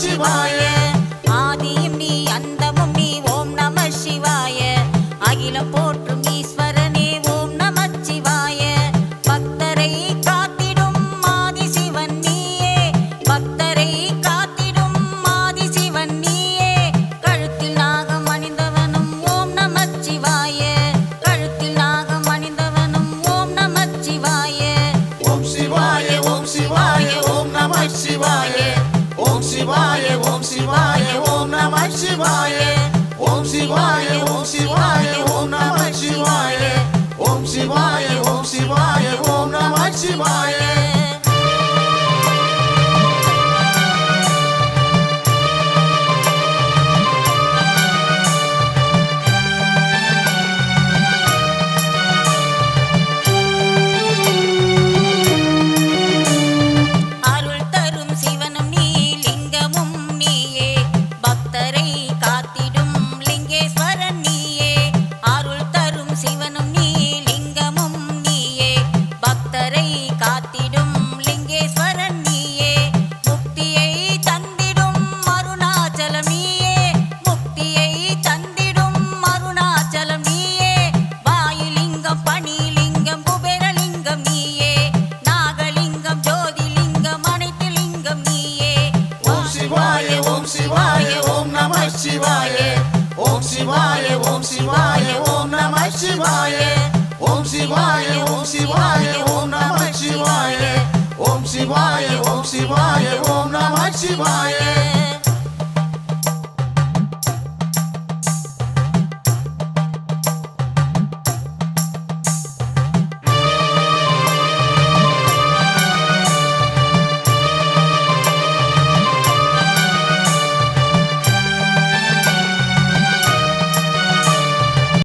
சிவாய ஆதியும் நீ அந்தமும் நீ ஓம் நம சிவாய அகிலம் போற்றும் ஈஸ்வரனே ஓம் நம சிவாய பக்தரை காத்திடும் ஆதி சிவன் நீயே பக்தரை காத்திடும் ஆதி சிவன் நீயே கழுத்தில் நாகம் அணிந்தவனும் ஓம் நம சிவாய கழுத்தில் நாகம் அணிந்தவனும் ஓம் நம சிவாய ஓம் சிவாய ஓம் சிவாய ஓம் நம சிவாய ஓம் சிவாய ஓம் சிவாய ஓம் நம சிவாய ஓம் சிவாய ஓம் சிவாய ஓம் நம சிவாய ஓம் சிவாய ஓம் சிவாய ஓம் நம சிவாய அருள் தரும் சிவனும் நீ லிங்கமும் நீயே பக்தரை காத்திடும் லிங்கேஸ்வரன் நீயே அருள் தரும் சிவனும் நீ லிங்கமும் நீயே பக்தரை காத்திடும் லிங்கேஸ்வரன் நீயே முக்தியை தந்திடும் அருணாச்சலம் நீயே முக்தியை தந்திடும் அருணாச்சலம் நீயே வாயுலிங்கம் பணிலிங்கம் குபேரலிங்கம் நீயே நாகலிங்கம் ஜோதிலிங்கம் அனைத்து லிங்கம் நீயே ஓம் சிவாய ஓம் சிவாய ஓம் நம சிவாய ஓம் சிவாய ஓம் சிவாய ஓம் நம சிவாய